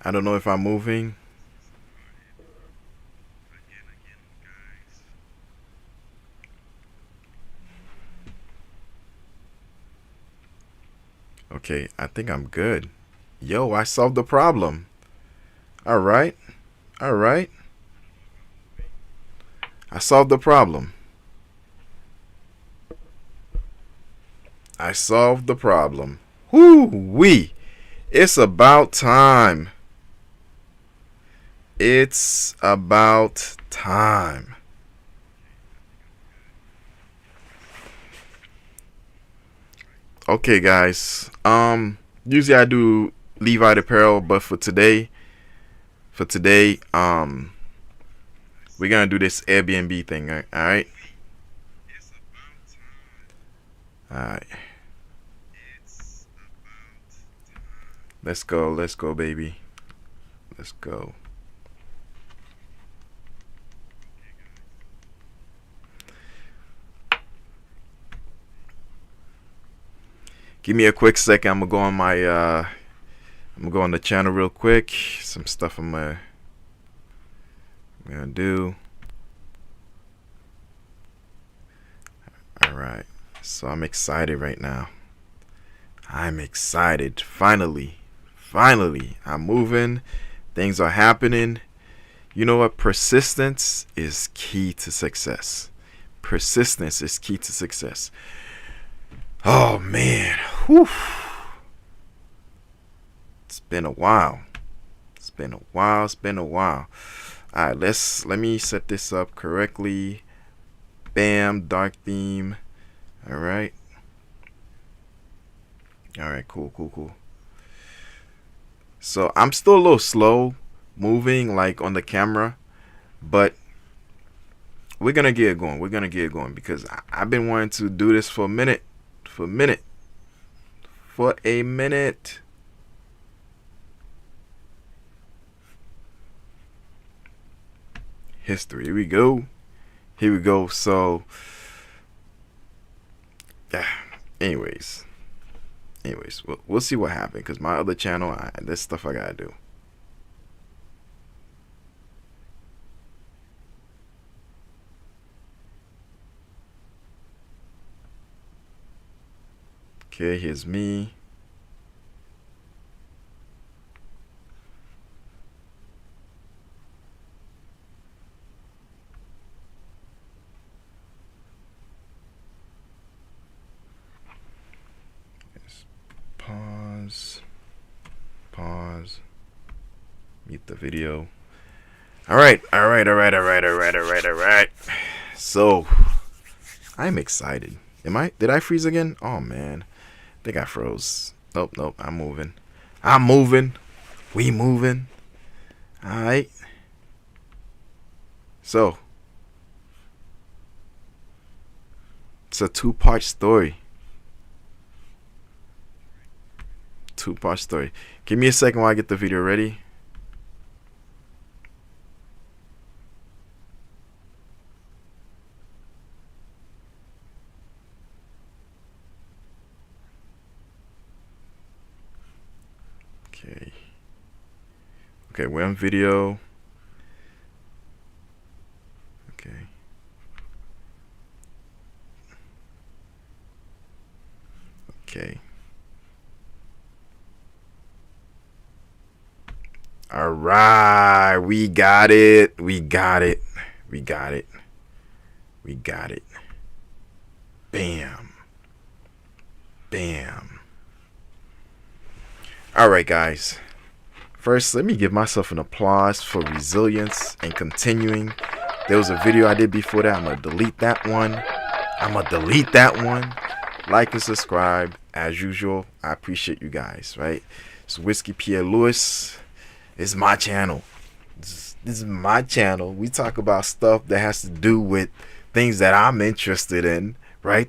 I don't know if I'm moving. Okay, I think I'm good. Yo, I solved the problem. All right. All right. I solved the problem. I solved the problem. Whoo-wee. It's about time. It's about time. Okay, guys. Usually I do leave out apparel, but for today, we're gonna do this Airbnb thing. All right. All right. Let's go. Let's go, baby. Let's go. Give me a quick second. I'm gonna go on my I'm gonna go on the channel real quick. Some stuff I'm gonna do. All right. So I'm excited right now. I'm excited. Finally, I'm moving. Things are happening. You know what? Persistence is key to success. Persistence is key to success. Oh man. Whew. It's been a while. It's been a while. It's been a while. All right, let me set this up correctly. Bam, dark theme. All right. All right, cool. So I'm still a little slow moving like on the camera, but we're gonna get it going. We're gonna get it going because I've been wanting to do this for a minute. For a minute. History. Here we go. So, yeah. Anyways, we'll see what happens because my other channel, there's stuff I gotta do. Okay, here's me. Pause. Mute the video. All right. So, I'm excited. Did I freeze again? Oh man. I think I froze. Nope. I'm moving. We moving. All right. So, it's a two-part story. Give me a second while I get the video ready. Okay, we're on video. Okay. All right, we got it. Bam. All right, guys. First, let me give myself an applause for resilience and continuing. There was a video I did before that. I'm going to delete that one. Like and subscribe. As usual, I appreciate you guys, right? It's Whiskey Pierre Lewis. It's my channel. This is my channel. We talk about stuff that has to do with things that I'm interested in, right?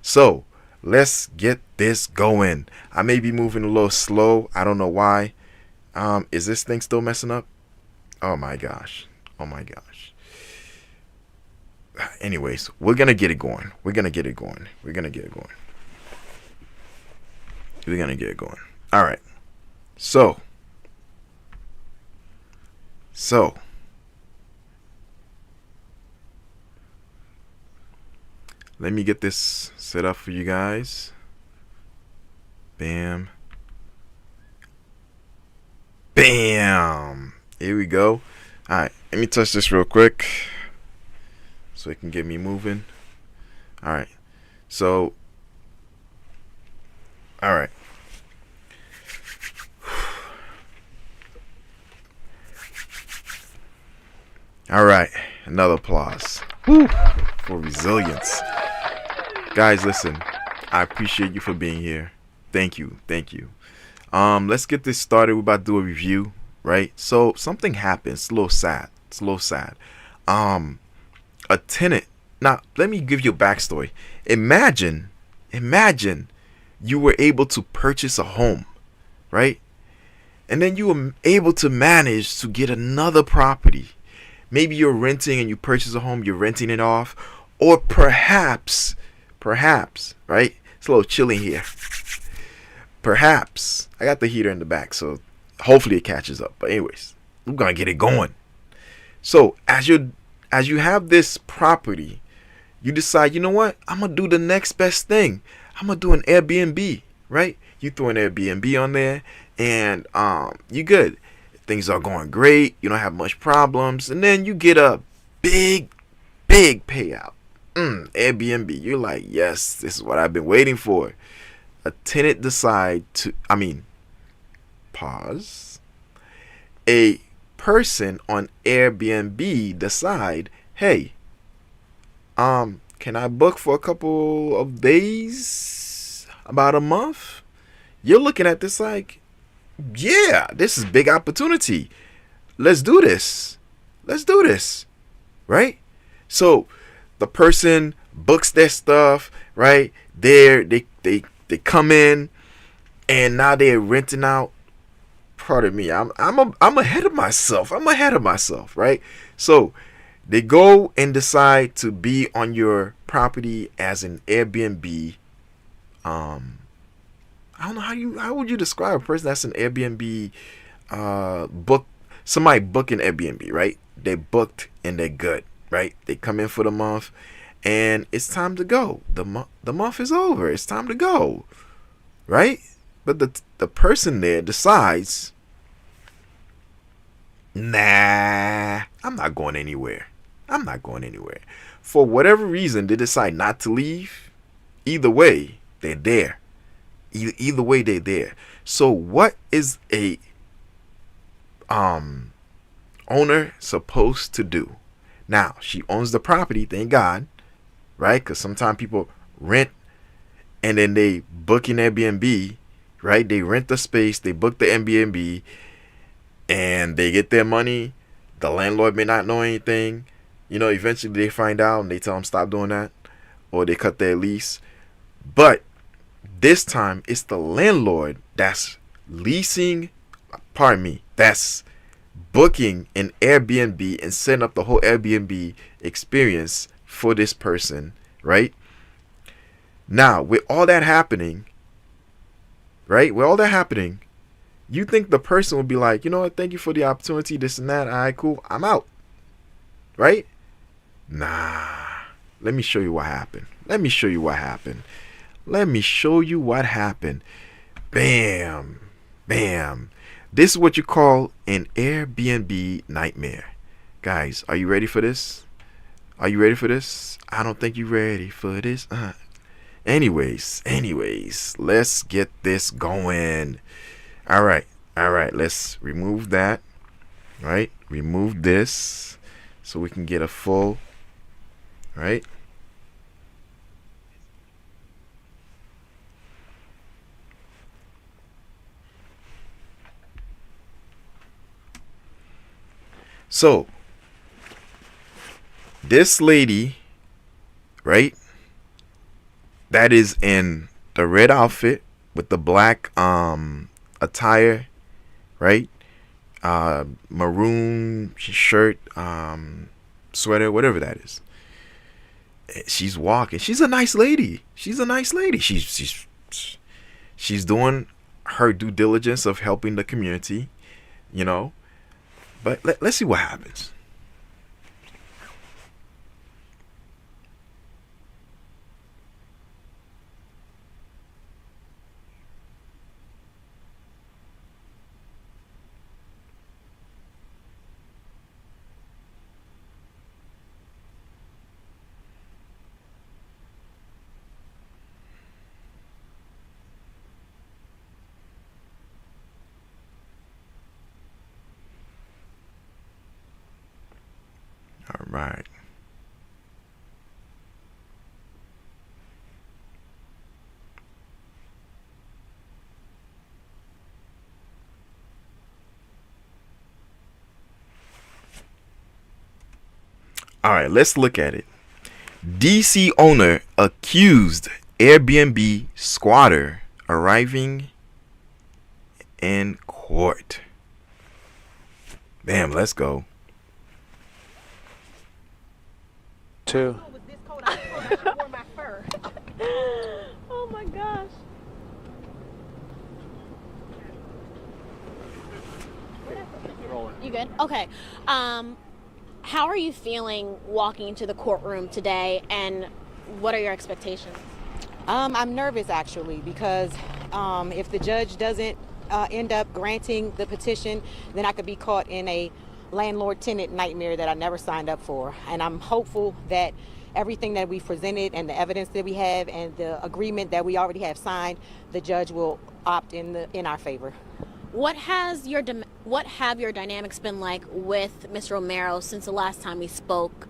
So, let's get this going. I may be moving a little slow. I don't know why. Is this thing still messing up? Oh my gosh. Anyways, we're gonna get it going. All right. So, So, let me get this set up for you guys. Bam. Bam. Here we go. Alright, let me touch this real quick so it can get me moving. Alright. So, alright. Alright, another applause. Woo. For resilience. Guys, listen, I appreciate you for being here. Thank you. Let's get this started. We're about to do a review, right? So something happened. It's a little sad. A tenant. Now, let me give you a backstory. Imagine you were able to purchase a home, right? And then you were able to manage to get another property. Maybe you're renting and you purchase a home, you're renting it off. Or perhaps, right? It's a little chilly here. Perhaps, I got the heater in the back, so hopefully it catches up. But anyways, we're going to get it going. So as you have this property, you decide, you know what? I'm going to do the next best thing. I'm going to do an Airbnb, right? You throw an Airbnb on there and you good. Things are going great. You don't have much problems. And then you get a big payout. Airbnb. You're like, yes, this is what I've been waiting for. A tenant pause. A person on Airbnb decide, hey, can I book for a couple of days? About a month? You're looking at this like, yeah, this is big opportunity. Let's do this. Right? So the person books their stuff, right? They come in and now they're renting out. Pardon me, I'm ahead of myself. Right? So they go and decide to be on your property as an Airbnb. I don't know how would you describe a person that's an Airbnb somebody booking Airbnb, right? They booked and they're good, right? They come in for the month and it's time to go. The month is over. It's time to go, right? But the person there decides, nah, I'm not going anywhere. For whatever reason, they decide not to leave. Either way, they're there. Either way, they're there. So what is a owner supposed to do? Now, she owns the property, thank God, right? Because sometimes people rent and then they book an Airbnb, right? They rent the space, they book the Airbnb, and they get their money. The landlord may not know anything. Eventually they find out and they tell them stop doing that, or they cut their lease. But this time it's the landlord that's that's booking an Airbnb and setting up the whole Airbnb experience for this person, right? Now, with all that happening, you think the person would be like, you know what, thank you for the opportunity, this and that, all right, cool, I'm out, right? Nah, let me show you what happened. Bam. This is what you call an Airbnb nightmare. Guys, are you ready for this? I don't think you're ready for this. Anyways, let's get this going. All right, let's remove that, right? Remove this so we can get a full, right? So this lady, right, that is in the red outfit with the black attire, right, maroon shirt, sweater, whatever that is, she's walking. She's a nice lady. She's doing her due diligence of helping the community, But let's see what happens. All right. All right, let's look at it. DC owner accused Airbnb squatter arriving in court. Damn, let's go. Two. Oh my gosh. You good? Okay. How are you feeling walking into the courtroom today, and what are your expectations? I'm nervous actually because if the judge doesn't end up granting the petition, then I could be caught in a landlord-tenant nightmare that I never signed up for. And I'm hopeful that everything that we presented and the evidence that we have and the agreement that we already have signed, the judge will opt in our favor. What have your dynamics been like with Ms. Romero since the last time we spoke,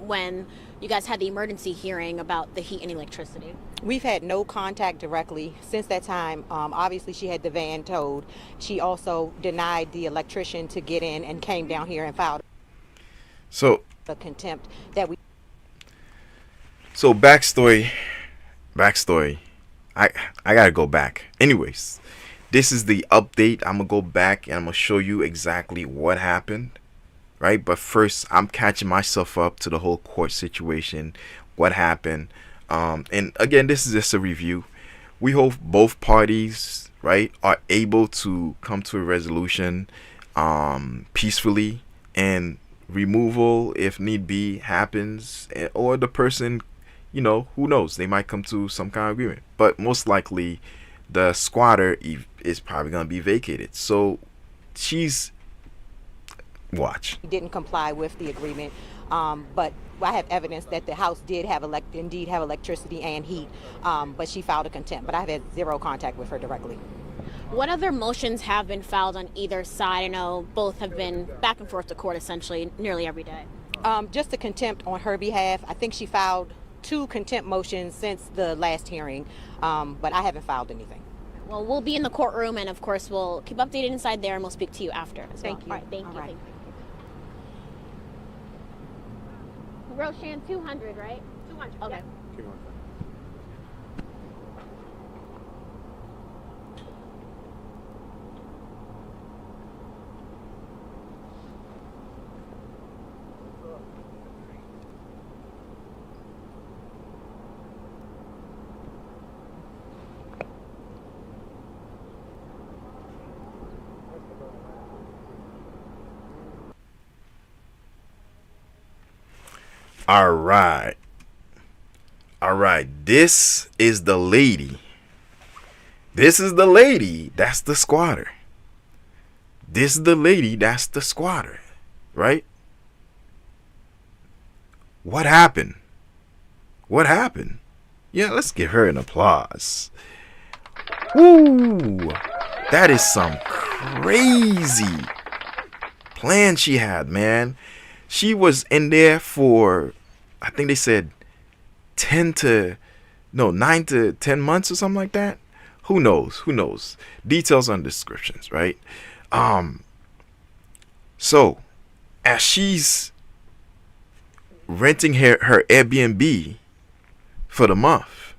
when you guys had the emergency hearing about the heat and electricity? We've had no contact directly since that time. Obviously, she had the van towed. She also denied the electrician to get in and came down here and filed a contempt that we. So backstory. I gotta go back. Anyways, this is the update. I'm gonna go back and I'm gonna show you exactly what happened, right? But first, I'm catching myself up to the whole court situation, what happened. And again, this is just a review. We hope both parties, right, are able to come to a resolution peacefully, and removal, if need be, happens, or the person, who knows, they might come to some kind of agreement. But most likely, the squatter is probably going to be vacated. So she's didn't comply with the agreement, but I have evidence that the house did have indeed have electricity and heat, but she filed a contempt. But I've had zero contact with her directly. What other motions have been filed on either side? I know both have been back and forth to court essentially nearly every day. Just a contempt on her behalf. I think she filed 2 contempt motions since the last hearing, but I haven't filed anything. Well, we'll be in the courtroom, and of course we'll keep updated inside there, and we'll speak to you after as well. Thank you. All right, thank you. Right. Thank you. Rochanne, 200, right? 200. Okay. Keep going. All right. This is the lady. That's the squatter. This is the lady. That's the squatter. Right? What happened? Yeah, let's give her an applause. Woo! That is some crazy plan she had, man. She was in there for, I think they said 9 to 10 months or something like that. Who knows? Details on descriptions, right? So as she's renting her Airbnb for the month,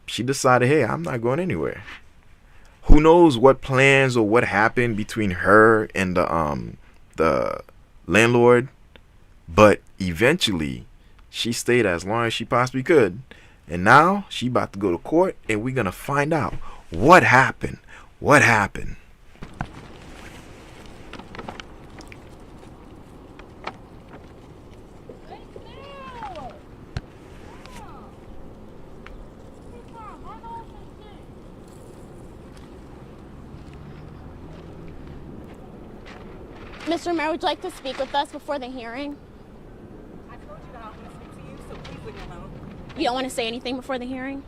she decided, hey, I'm not going anywhere. Who knows what plans or what happened between her and the landlord, but eventually she stayed as long as she possibly could, and now she about to go to court, and we're gonna find out what happened. Mr. Romero, would you like to speak with us before the hearing? I told you that I want to speak to you, so please leave me alone. You don't want to say anything before the hearing?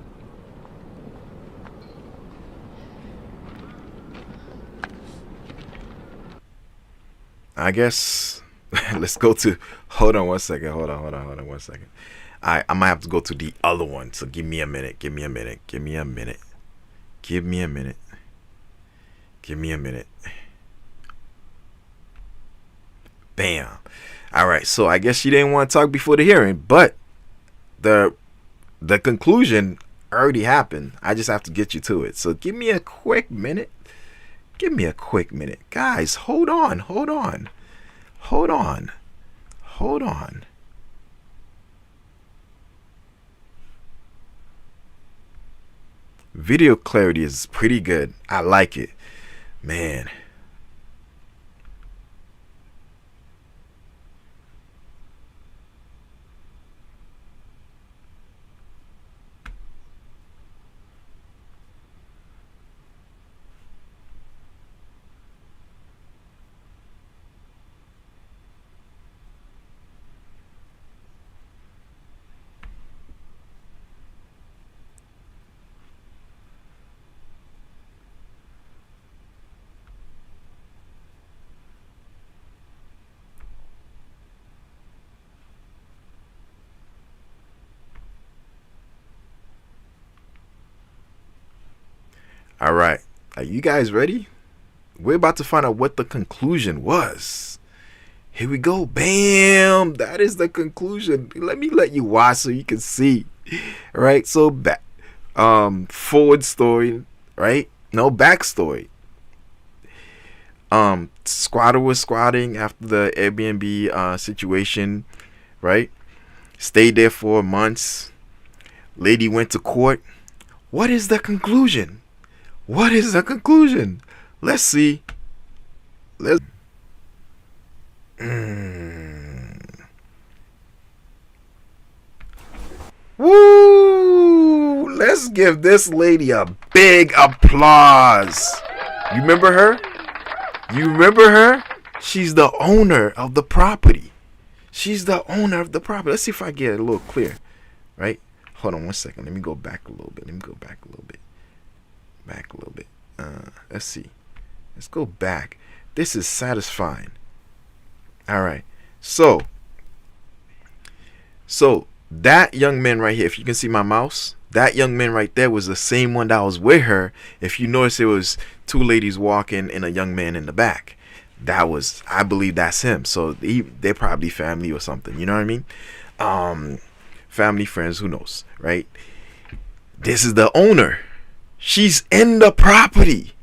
I guess let's go to. Hold on one second. Hold on 1 second. I might have to go to the other one. So give me a minute. Give me a minute. Bam. All right. So I guess she didn't want to talk before the hearing, but the conclusion already happened. I just have to get you to it. So give me a quick minute. Guys, hold on. Video clarity is pretty good. I like it. Man. All right. Are you guys ready? We're about to find out what the conclusion was. Here we go. Bam. That is the conclusion. Let me let you watch so you can see. All right. So back, forward story, right? No, backstory. Squatter was squatting after the Airbnb situation, right? Stayed there for months. Lady went to court. What is the conclusion? Let's see. Woo! Let's give this lady a big applause. You remember her? She's the owner of the property. Let's see if I get it a little clear. Right? Hold on 1 second. Let me go back a little bit. Let's see. Let's go back. This is satisfying. All right. So that young man right here, if you can see my mouse, that young man right there was the same one that was with her. If you notice, it was two ladies walking and a young man in the back. I believe that's him. So they're probably family or something. You know what I mean? Family, friends, who knows, right? This is the owner. She's in the property.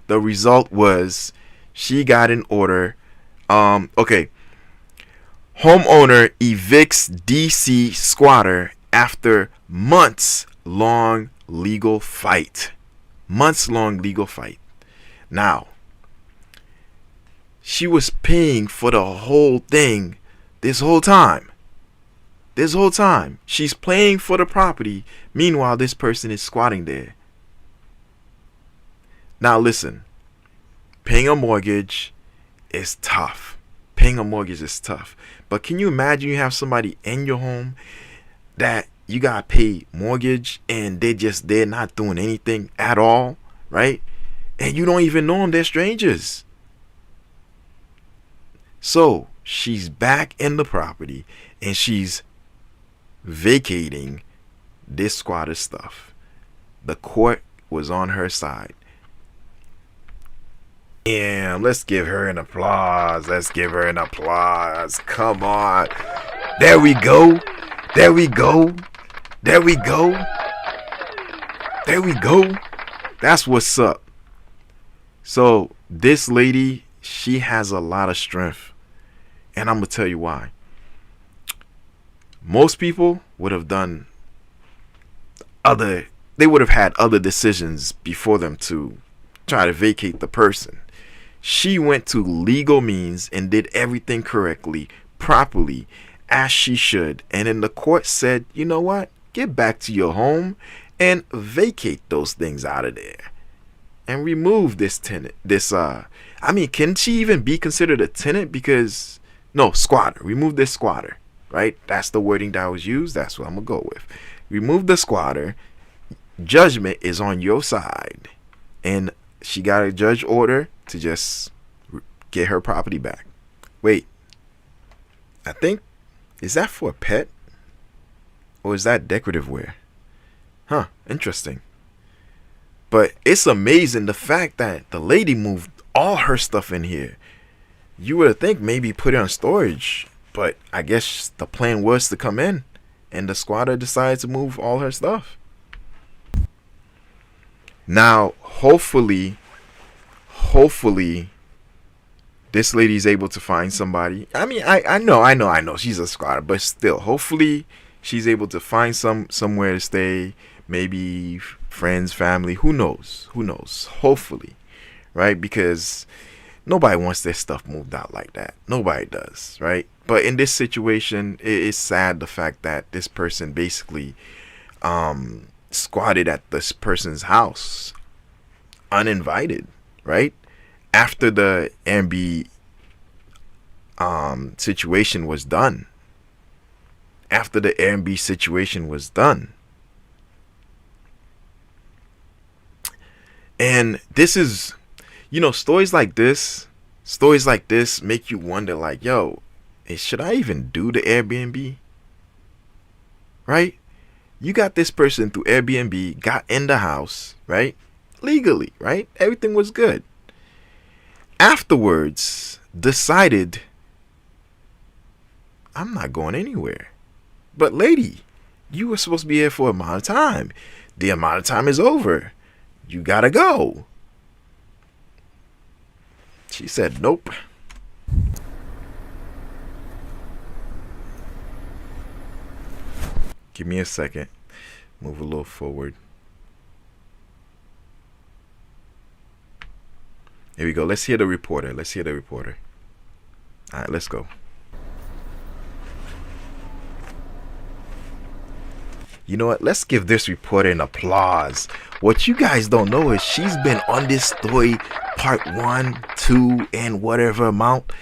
The result was she got an order. Okay. Homeowner evicts D.C. squatter after months long legal fight. Now, she was paying for the whole thing this whole time. She's paying for the property. Meanwhile, this person is squatting there. Now listen, paying a mortgage is tough. But can you imagine you have somebody in your home that you got to pay mortgage and they're not doing anything at all, right? And you don't even know them, they're strangers. So she's back in the property and she's vacating this squatter stuff. The court was on her side. And let's give her an applause. Come on. There we go. That's what's up. So this lady, she has a lot of strength. And I'm going to tell you why. Most people would have had other decisions before them to try to vacate the person. She went to legal means and did everything correctly, properly, as she should. And then the court said, you know what? Get back to your home and vacate those things out of there. And remove this tenant. I mean, can she even be considered a tenant? Because no, squatter. Remove this squatter, right? That's the wording that was used. That's what I'm gonna go with. Remove the squatter. Judgment is on your side, and she got a judge order to just get her property back. Wait, I think, is that for a pet, or is that decorative wear? Huh, interesting. But it's amazing the fact that the lady moved all her stuff in here. You would think maybe put it on storage, but I guess the plan was to come in, and the squatter decided to move all her stuff. Now, hopefully, this lady's able to find somebody. I mean, I know she's a squatter, but still, hopefully she's able to find somewhere to stay. Maybe friends, family, who knows? Hopefully, right? Because nobody wants their stuff moved out like that. Nobody does, right? But in this situation, it is sad the fact that this person basically squatted at this person's house uninvited, right? After the Airbnb situation was done. After the Airbnb situation was done. And this is, stories like this make you wonder, like, yo, should I even do the Airbnb? Right? You got this person through Airbnb, got in the house, right? Legally, right? Everything was good. Afterwards, decided, I'm not going anywhere. But lady, you were supposed to be here for an amount of time. The amount of time is over. You gotta go. She said, nope. Give me a second. Move a little forward. Here we go. Let's hear the reporter. All right, let's go. You know what? Let's give this reporter an applause. What you guys don't know is she's been on this story part 1, 2, and whatever amount,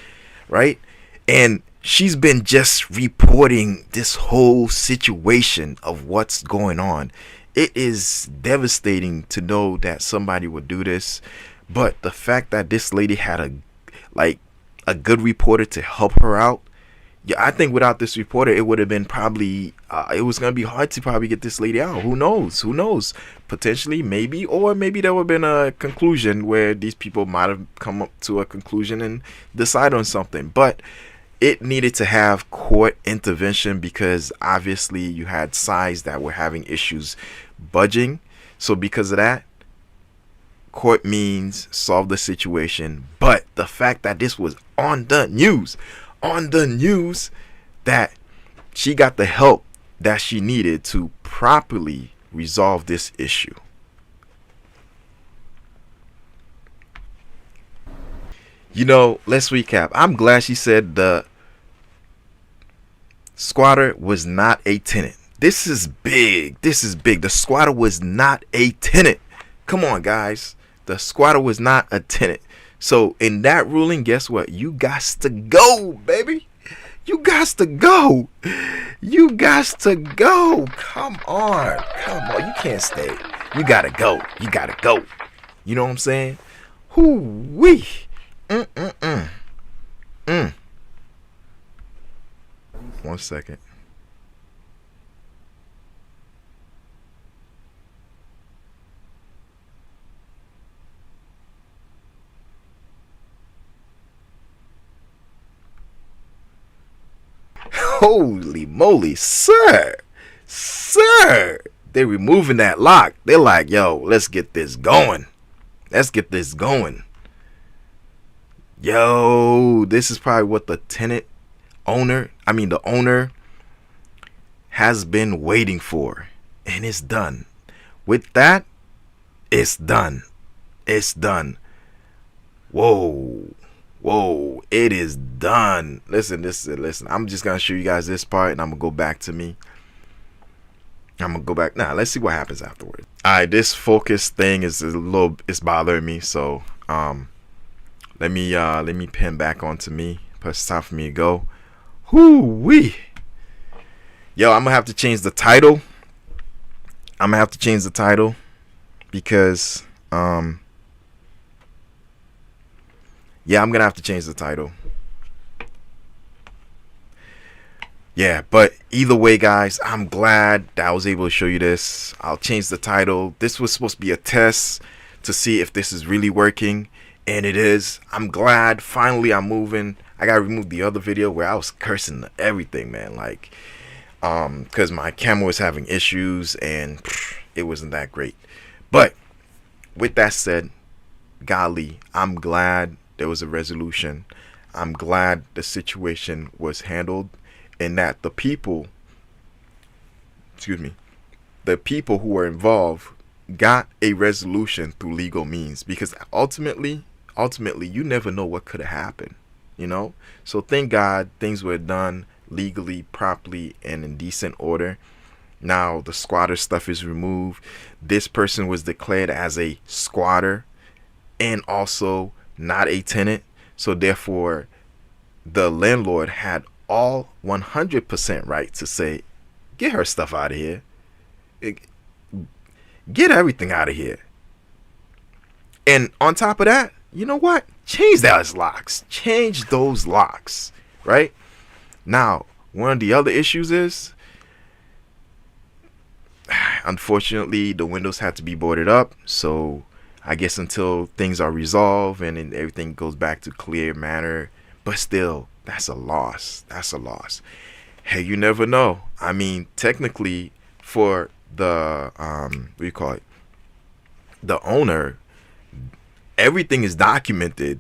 right? And she's been just reporting this whole situation of what's going on. It is devastating to know that somebody would do this, but the fact that this lady had a good reporter to help her out, yeah, I think without this reporter, it would have been probably, it was going to be hard to probably get this lady out. Who knows? Potentially, maybe, or maybe there would have been a conclusion where these people might have come up to a conclusion and decide on something. But it needed to have court intervention because obviously you had sides that were having issues budging. So because of that, court means solve the situation. But the fact that this was on the news, that she got the help that she needed to properly resolve this issue. Let's recap. I'm glad she said the squatter was not a tenant. This is big. The squatter was not a tenant. Come on, guys. The squatter was not a tenant. So in that ruling, guess what? You got to go, baby. You got to go. Come on. You can't stay. You got to go. You know what I'm saying? Hoo-wee. One second. Holy moly, sir, they're removing that lock. They're like, yo, let's get this going. Yo, this is probably what the owner has been waiting for, and it's done. With that, it's done. Whoa, it is done. Listen. I'm just going to show you guys this part, and I'm going to go back to me. Now, let's see what happens afterwards. All right, this focus thing is it's bothering me. So, Let me pin back onto me. But it's time for me to go. Whoo wee. Yo, I'm gonna have to change the title. Because yeah, I'm gonna have to change the title. Yeah, but either way, guys, I'm glad that I was able to show you this. I'll change the title. This was supposed to be a test to see if this is really working, and it is. I'm glad. Finally, I'm moving. I gotta remove the other video where I was cursing everything, man. Like, because my camera was having issues, and it wasn't that great. But with that said, golly, I'm glad there was a resolution. I'm glad the situation was handled. And that the people who were involved got a resolution through legal means, because ultimately you never know what could have happened, you know. So thank God things were done legally, properly, and in decent order. Now the squatter stuff is removed. This person was declared as a squatter and also not a tenant, so therefore the landlord had all 100% right to say, get her stuff out of here. Get everything out of here. And on top of that, you know what? Change those locks. Change those locks. Right? Now, one of the other issues is, unfortunately, the windows had to be boarded up. So I guess until things are resolved and everything goes back to clear manner. But still, that's a loss. Hey, you never know. I mean, technically, for the the owner, everything is documented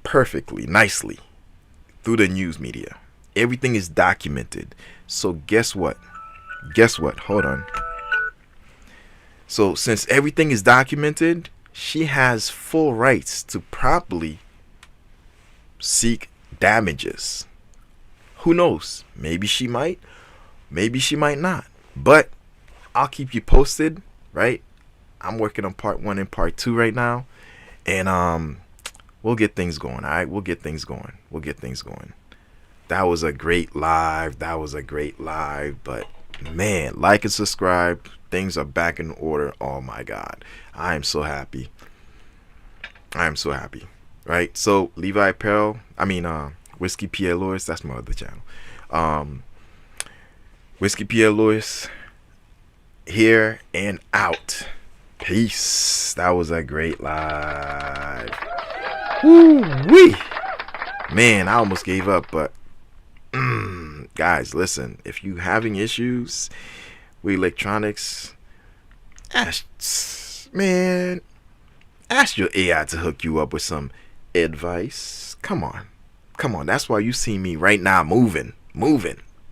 perfectly, nicely through the news media. Everything is documented. So guess what? Hold on. So since everything is documented, she has full rights to properly seek damages. Who knows? Maybe she might not. But I'll keep you posted, right? I'm working on part 1 and part 2 right now, and we'll get things going. All right, we'll get things going. That was a great live. But man, like and subscribe. Things are back in order. Oh my God, I am so happy. Right, so Levi Apparel, Whiskey Pierre Lewis, that's my other channel. Whiskey Pierre Lewis, here and out. Peace. That was a great live. Woo-wee. Man, I almost gave up, but guys, listen, if you having issues with electronics, ask your AI to hook you up with some advice. Come on. That's why you see me right now moving.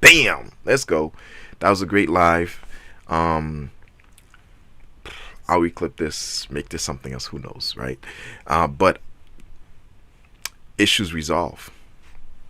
Bam. Let's go. That was a great live. I'll reclip this, make this something else. Who knows, right? But issues resolved.